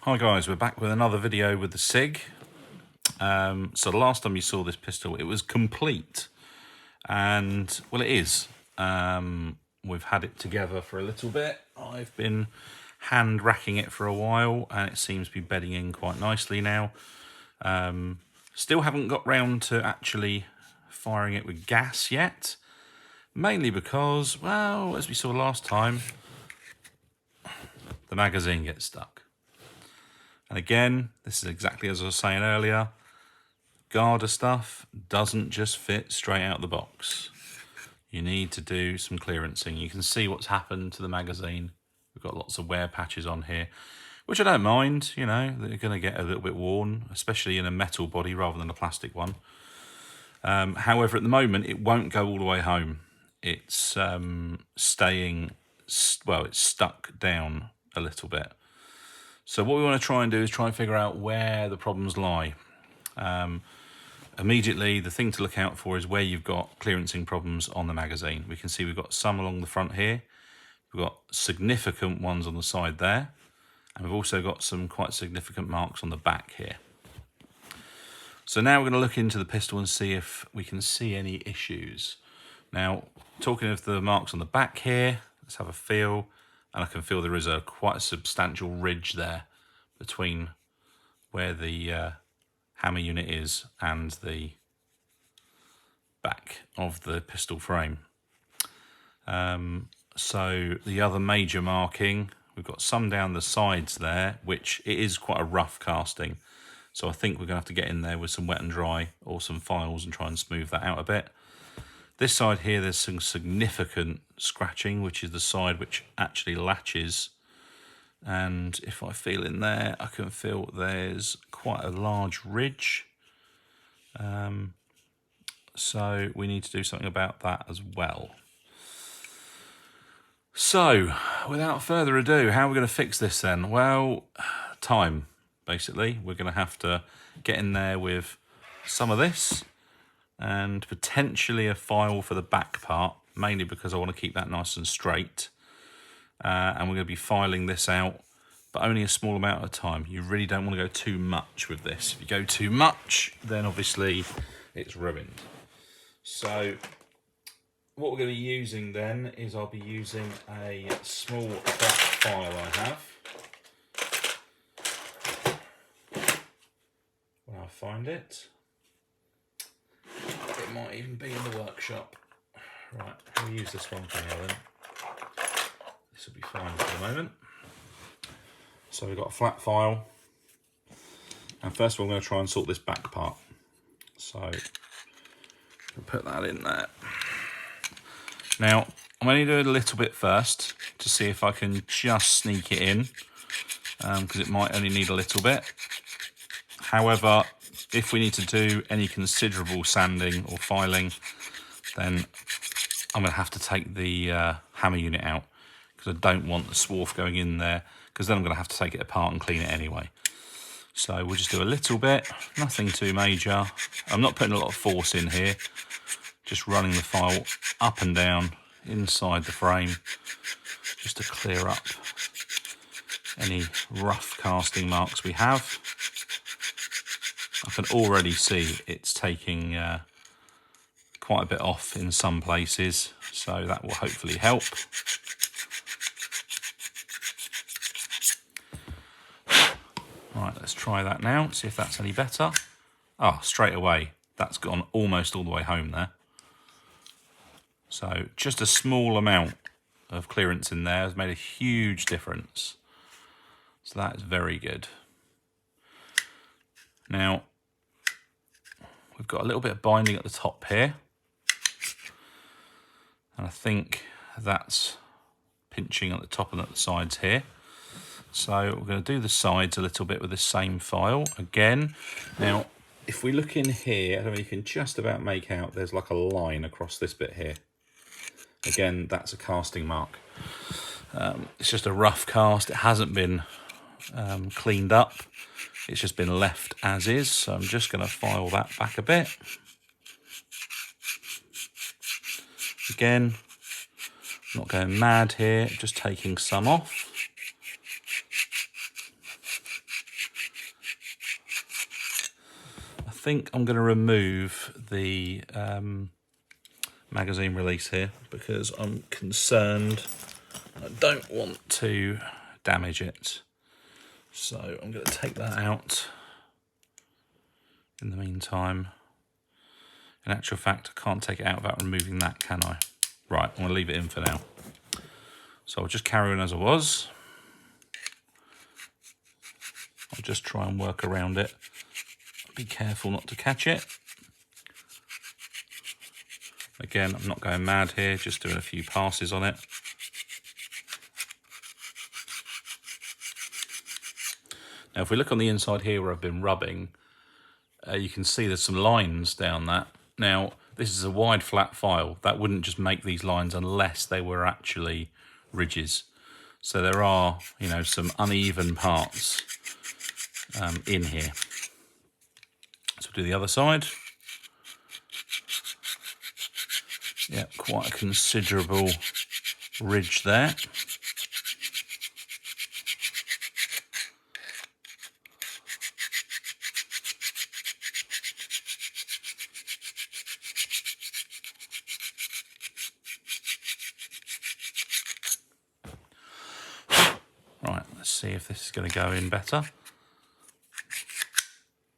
Hi guys, we're back with another video with the SIG. So the last time you saw this pistol, it was complete. And, well, it is. We've had it together for a little bit. I've been hand racking it for a while, and it seems to be bedding in quite nicely now. Still haven't got round to actually firing it with gas yet. Mainly because, well, as we saw last time, the magazine gets stuck. And again, this is exactly as I was saying earlier, Garda stuff doesn't just fit straight out of the box. You need to do some clearancing. You can see what's happened to the magazine. We've got lots of wear patches on here, which I don't mind, you know, they're going to get a little bit worn, especially in a metal body rather than a plastic one. However, at the moment, it won't go all the way home. It's staying, well, it's stuck down a little bit. So what we want to try and do is try and figure out where the problems lie. Immediately, the thing to look out for is where you've got clearancing problems on the magazine. We can see we've got some along the front here. We've got significant ones on the side there. And we've also got some quite significant marks on the back here. So now we're going to look into the pistol and see if we can see any issues. Now, talking of the marks on the back here, let's have a feel. And I can feel there is quite a substantial ridge there between where the hammer unit is and the back of the pistol frame. So the other major marking, we've got some down the sides there, which it is quite a rough casting. So I think we're going to have to get in there with some wet and dry or some files and try and smooth that out a bit. This side here, there's some significant scratching, which is the side which actually latches. And if I feel in there, I can feel there's quite a large ridge. So we need to do something about that as well. So, without further ado, how are we going to fix this then? Well, time, basically. We're going to have to get in there with some of this and potentially a file for the back part, mainly because I want to keep that nice and straight. And we're going to be filing this out, but only a small amount at a time. You really don't want to go too much with this. If you go too much, then obviously it's ruined. So what we're going to be using then is I'll be using a small flat file I have. When I find it. It might even be in the workshop. Right, we'll use this one for now then. This will be fine for the moment. So we've got a flat file. And first of all, I'm going to try and sort this back part. So we'll put that in there. Now, I'm only doing a little bit first to see if I can just sneak it in, because it might only need a little bit. However, if we need to do any considerable sanding or filing, then I'm going to have to take the hammer unit out, because I don't want the swarf going in there, because then I'm going to have to take it apart and clean it anyway. So we'll just do a little bit, nothing too major. I'm not putting a lot of force in here, just running the file up and down inside the frame, just to clear up any rough casting marks we have. I can already see it's taking quite a bit off in some places, so that will hopefully help. Right, let's try that now, see if that's any better. Ah, straight away, that's gone almost all the way home there. So just a small amount of clearance in there has made a huge difference. So that is very good. Now, we've got a little bit of binding at the top here. And I think that's pinching at the top and at the sides here. So we're going to do the sides a little bit with the same file again. Now, if we look in here, I don't know, you can just about make out there's like a line across this bit here. Again, that's a casting mark. It's just a rough cast. It hasn't been cleaned up. It's just been left as is. So I'm just going to file that back a bit. Again, not going mad here, just taking some off. think I'm going to remove the magazine release here because I'm concerned I don't want to damage it. So I'm going to take that out. In the meantime, in actual fact, I can't take it out without removing that, can I? Right, I'm going to leave it in for now. So I'll just carry on as I was. I'll just try and work around it. Be careful not to catch it. Again, I'm not going mad here, just doing a few passes on it. Now, if we look on the inside here where I've been rubbing, you can see there's some lines down that. Now, this is a wide flat file. That wouldn't just make these lines unless they were actually ridges. So there are, you know, some uneven parts in here. So we'll do the other side. Yeah, quite a considerable ridge there. Right, let's see if this is going to go in better.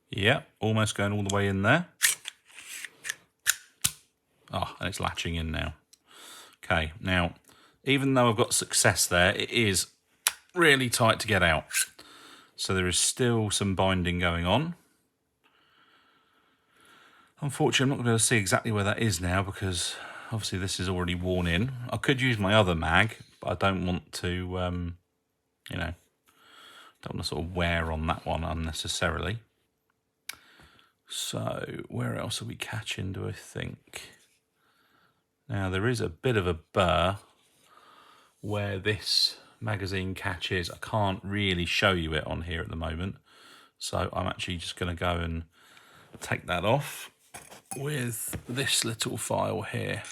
Yeah, almost going all the way in there. Oh, and it's latching in now. Okay, now, even though I've got success there, it is really tight to get out. So there is still some binding going on. Unfortunately, I'm not going to be able to see exactly where that is now because obviously this is already worn in. I could use my other mag, but I don't want to, you know, don't want to sort of wear on that one unnecessarily. So where else are we catching, do I think? Now there is a bit of a burr where this magazine catches. I can't really show you it on here at the moment. So I'm actually just going to go and take that off with this little file here.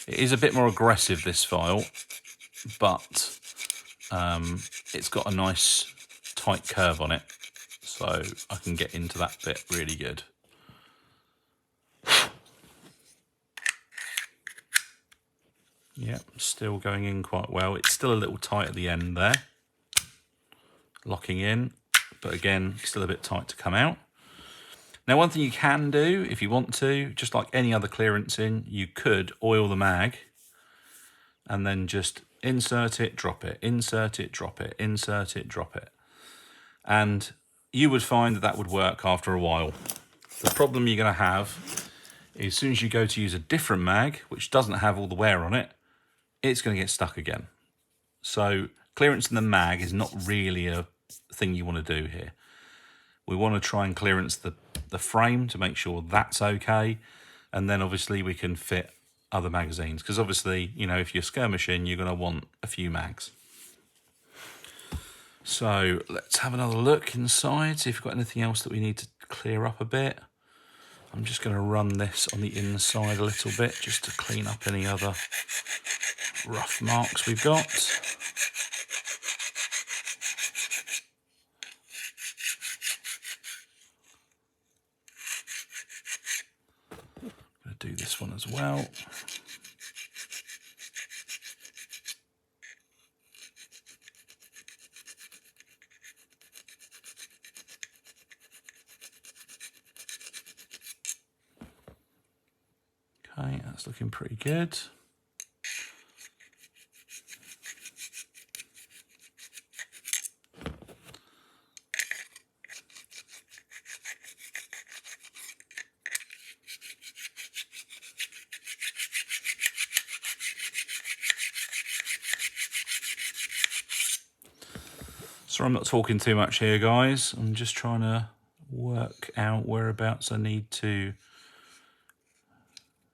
It is a bit more aggressive, this file, but it's got a nice tight curve on it. So I can get into that bit really good. Yep, still going in quite well. It's still a little tight at the end there. Locking in, but again, still a bit tight to come out. Now, one thing you can do, if you want to, just like any other clearance in, you could oil the mag and then just insert it, drop it, insert it, drop it, insert it, drop it. And you would find that that would work after a while. The problem you're going to have is as soon as you go to use a different mag, which doesn't have all the wear on it, it's going to get stuck again. So clearance in the mag is not really a thing you want to do here. We want to try and clearance the frame to make sure that's okay. And then obviously we can fit other magazines. Because obviously, you know, if you're skirmishing, you're going to want a few mags. So let's have another look inside, see if we've got anything else that we need to clear up a bit. I'm just going to run this on the inside a little bit just to clean up any other rough marks we've got. I'm going to do this one as well. Okay, that's looking pretty good. So I'm not talking too much here, guys. I'm just trying to work out whereabouts I need to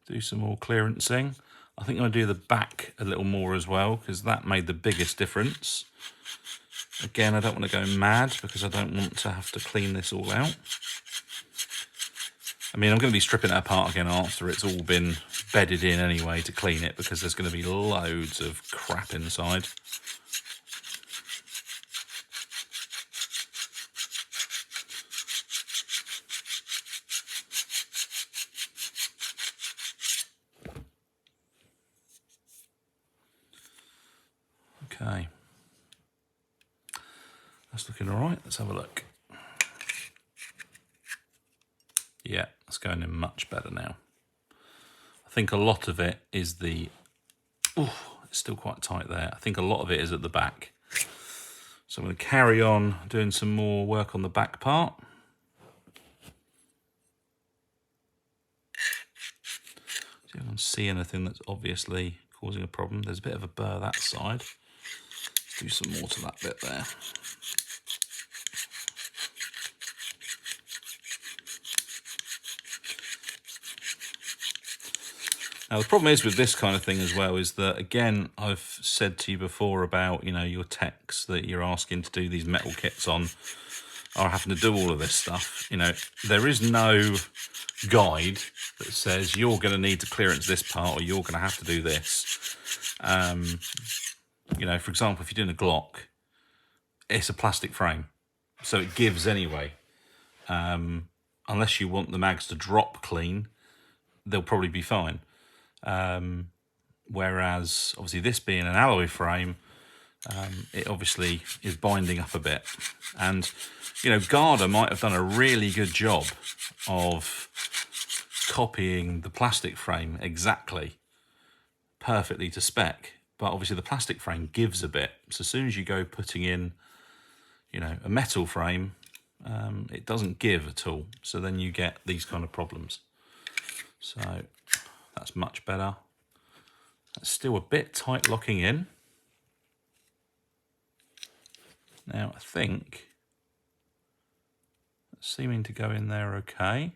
do some more clearancing. I think I'm going to do the back a little more as well because that made the biggest difference. Again, I don't want to go mad because I don't want to have to clean this all out. I mean, I'm going to be stripping it apart again after it's all been bedded in anyway to clean it because there's going to be loads of crap inside. Okay. That's looking all right. Let's have a look. Yeah, it's going in much better now. I think a lot of it is the... Oh, it's still quite tight there. I think a lot of it is at the back. So I'm going to carry on doing some more work on the back part. See if I can see anything that's obviously causing a problem. There's a bit of a burr that side. Let's do some more to that bit there. Now, the problem is with this kind of thing as well is that, again, I've said to you before about, you know, your techs that you're asking to do these metal kits on are having to do all of this stuff. You know, there is no guide that says you're going to need to clearance this part or you're going to have to do this. You know, for example, if you're doing a Glock, it's a plastic frame, so it gives anyway. Unless you want the mags to drop clean, they'll probably be fine. Whereas obviously this being an alloy frame, it obviously is binding up a bit. And, you know, Garda might have done a really good job of copying the plastic frame exactly, perfectly to spec. But obviously the plastic frame gives a bit. So as soon as you go putting in, you know, a metal frame, it doesn't give at all. So then you get these kind of problems. So that's much better. That's still a bit tight locking in. Now I think it's seeming to go in there okay.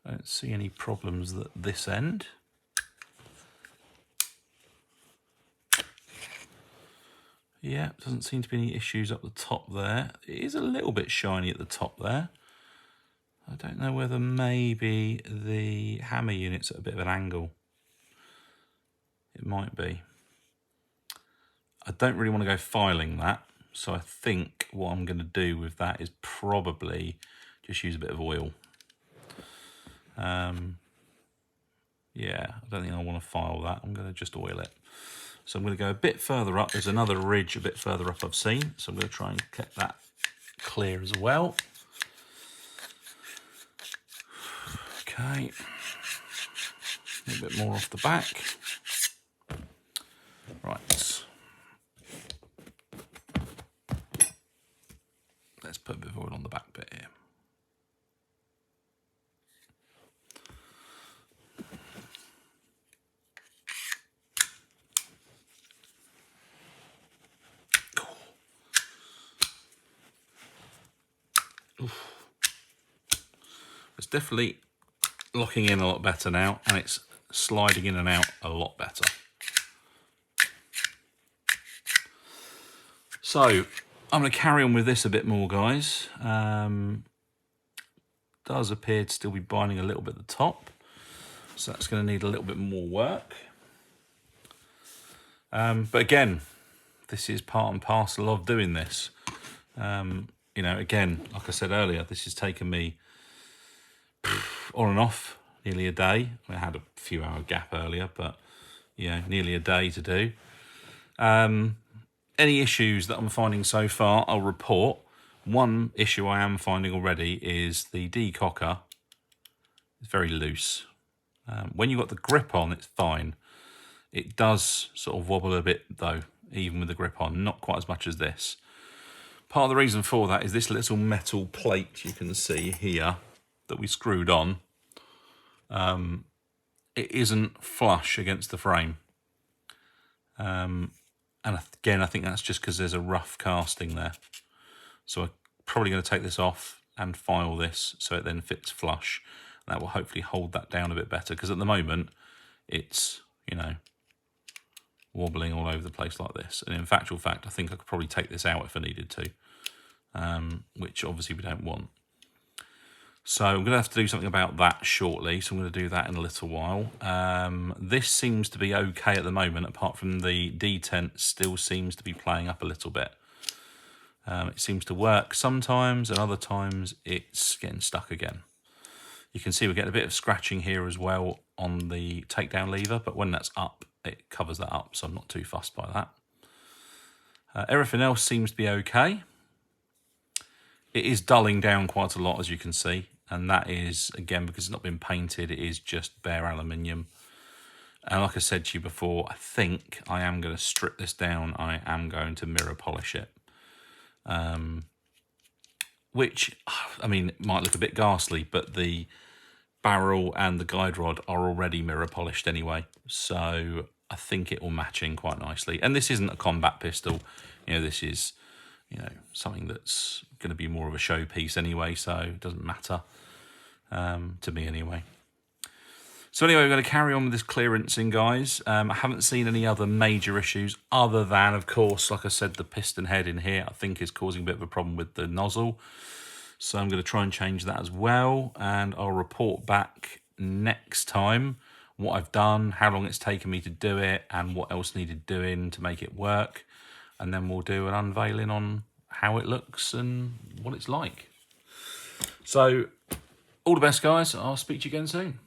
I don't see any problems at this end. Yeah, doesn't seem to be any issues up the top there. It is a little bit shiny at the top there. I don't know whether maybe the hammer unit's at a bit of an angle. It might be. I don't really want to go filing that, so I think what I'm going to do with that is probably just use a bit of oil. Yeah, I don't think I want to file that. I'm going to just oil it. So I'm going to go a bit further up. There's another ridge a bit further up I've seen, so I'm going to try and get that clear as well. Okay, a little bit more off the back. Right, let's put a bit of oil on the back bit here. Oof. It's definitely locking in a lot better now, and it's sliding in and out a lot better. So I'm going to carry on with this a bit more, guys. Does appear to still be binding a little bit at the top, so that's going to need a little bit more work. But again, this is part and parcel of doing this. You know, again, like I said earlier, this has taken me on and off nearly a day. I had a few hour gap earlier, but yeah, nearly a day to do. Any issues that I'm finding so far, I'll report. One issue I am finding already is the decocker is very loose. When you've got the grip on, it's fine. It does sort of wobble a bit though, even with the grip on, not quite as much as this. Part of the reason for that is this little metal plate you can see here that we screwed on. It isn't flush against the frame. And again, I think that's just because there's a rough casting there. So I'm probably going to take this off and file this so it then fits flush. That will hopefully hold that down a bit better, because at the moment it's, you know, wobbling all over the place like this. And in factual fact, I think I could probably take this out if I needed to, which obviously we don't want. So I'm going to have to do something about that shortly, so I'm going to do that in a little while. This seems to be okay at the moment, apart from the detent still seems to be playing up a little bit. It seems to work sometimes, and other times it's getting stuck again. You can see we're getting a bit of scratching here as well on the takedown lever, but when that's up, it covers that up, so I'm not too fussed by that. Everything else seems to be okay. It is dulling down quite a lot, as you can see, and that is, again, because it's not been painted, it is just bare aluminium. And like I said to you before, I think I am going to strip this down. I am going to mirror polish it. Which, I mean, it might look a bit ghastly, but the barrel and the guide rod are already mirror polished anyway. So I think it will match in quite nicely. And this isn't a combat pistol. You know, this is, you know, something that's going to be more of a showpiece anyway, so it doesn't matter to me anyway. So anyway, we're going to carry on with this clearancing, guys. I haven't seen any other major issues other than, of course, like I said, the piston head in here, I think is causing a bit of a problem with the nozzle. So I'm going to try and change that as well. And I'll report back next time what I've done, how long it's taken me to do it, and what else needed doing to make it work. And then we'll do an unveiling on how it looks and what it's like. So all the best, guys. I'll speak to you again soon.